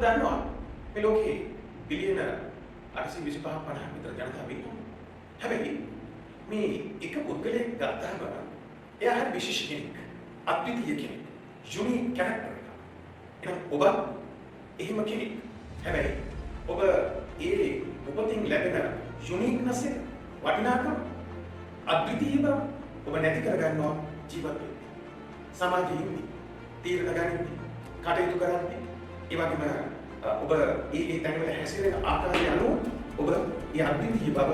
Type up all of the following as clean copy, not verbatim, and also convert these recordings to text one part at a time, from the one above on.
දන්නවා මේ ලෝකේ බිලියන 825 50 විතර ජනතාව ඉන්නවා. හැබැයි මේ එක පුද්ගලයෙක් ගත්තාම එයා හරි විශේෂ කෙනෙක්. අද්විතීය කෙනෙක්. යුනික් කැරක්ටර් එකක්. එහෙනම් ඔබ එහෙම කෙනෙක්. හැබැයි ඔබ ඒ උපතින් ලැබෙන යුනික්නස් එක වටිනාකම අද්විතීය බව ඔබ නැති කරගන්නවා ජීවත් වෙන්නේ. සමාජයේ ඉන්නේ. තීරණ ගන්නේ. කටයුතු කරන්නේ. ඒ වගේම ඔබ ඒ තැන්වල හැසිරෙන ආකාරය අනුව ඔබ ඒ අද්විතීය බව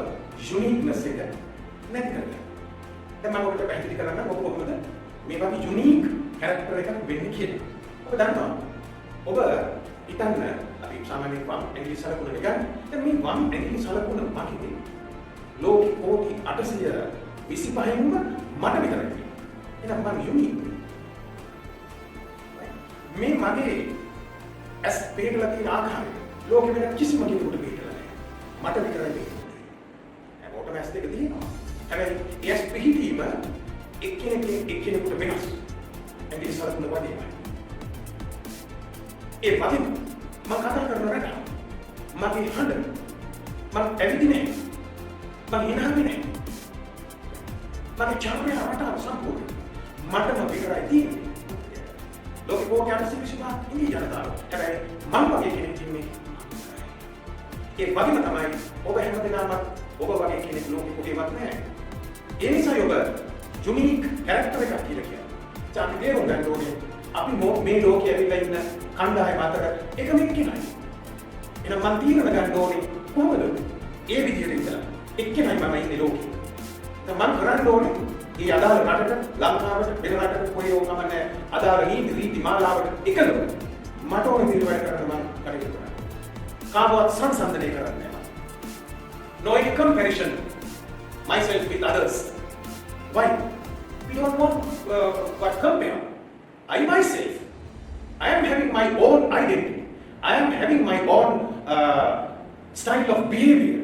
යුනික්නස් එක නැති කරගන්නවා. දැන් මම ඔබට පැහැදිලි කරන්න ඔබ කොහොමද මේ වගේ යුනික් කැරක්ටර් එකක් වෙන්නේ කියලා. ඔබ දන්නවා. ඔබ හිතන්න අපි සාමාන්‍යයෙන් වම් ඇඟිලි සලකුණ ගන්න. දැන් මේ වම් ඇඟිලි සලකුණ මගේ ලෝකෙ කෝටි 825න්ම මට විතරයි. එහෙනම් මම යුනික්. මේ මගේ ඇස් පේටලා තියෙන ආකාරය ලෝකෙ වෙන කිසිම කෙනෙකුට පේටලා නැහැ. මට විතරයි පේන්නේ. හැමෝටම ඇස් දෙක තියෙනවා. හැබැයි ඒ ඇස් පිහිටීම එක්කෙනෙකුට වෙනස්. ඇඟිලි සලකුණ වගේමයි. ඒ වගේම මම කතා කරන රට මගේ හඬ මම ඇවිදින්නේ මම හිනාවේ නැහැ. මගේ චාරිය රටාව සම්පූර්ණ මටම විතරයි තියෙන්නේ. ලෝකෙ කෝටි 825 ඉන්නේ ජනතාව. හැබැයි මම වගේ කෙනෙක් ඉන්නේ. ඒ වගේම තමයි ඔබ හැමදෙනාම ඔබ වගේ කෙනෙක් ලෝකෙ කොහෙවත් නැහැ. ඒ නිසා ඔබ යුනික් කැරක්ටර් එකක් කියලා කියනවා. අපි තේරුම් ගන්න ඕනේ අපි මේ ලෝකෙ ඇවිල්ලා ඉන්න කණ්ඩායම අතර එකම එක්කෙනයි. එහෙනම් මම තීරණ ගන්න ඕනේ කොහොමද? ඒ විදිහට ඉඳලා එක්කෙනයි මම ඉන්නේ ලෝකෙ. දැන් මම කරන්න ඕනේ මේ අදාළ රටට ලංකාවට වෙන රටකට කොහේ වුණාම අදාළ රීති මාලාවට එකලව මට ඕනේ පිළිවෙල කරන්න මම කටයුතු කරනවා. කාමවත් සංසන්දනය කරන්නේ නැහැ. No any comparison myself with others. Why? We don't want what compare. I myself, I am having my own identity. I am having my own style of behavior.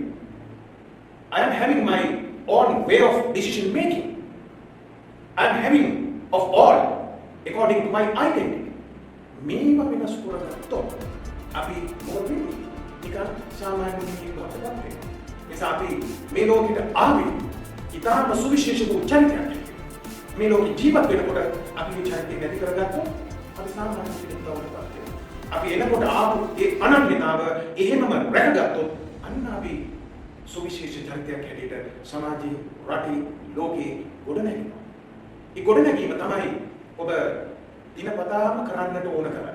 I am having my own way of decision making. I am having of all according to my identity. මේවා වෙනස් කරගත්තොත් අපි මොකද වෙන්නේ? නිකන් සාමාන්‍ය මිනිහෙක් වගේ වෙනවා. නිසා අපි මේ ලෝකෙට ආවේ ඊටම සුවිශේෂ වූ චරිතයක්. මේ ලෝකෙ ජීවත් වෙනකොට අපි මේ චරිතය නැති කරගත්තොත් අපි සාමාන්‍ය කෙනෙක් බවට පත් වෙනවා. අපි එනකොට ආපු ඒ අනන්‍යතාව එහෙමම රැකගත්තොත් අන්න අපි සුවිශේෂ චරිතයක් හැටියට සමාජයේ රටේ ලෝකේ ගොඩනැගෙනවා. ඒ ගොඩනැගීම තමයි ඔබ දිනපතාම කරන්නට ඕන කරන්නේ.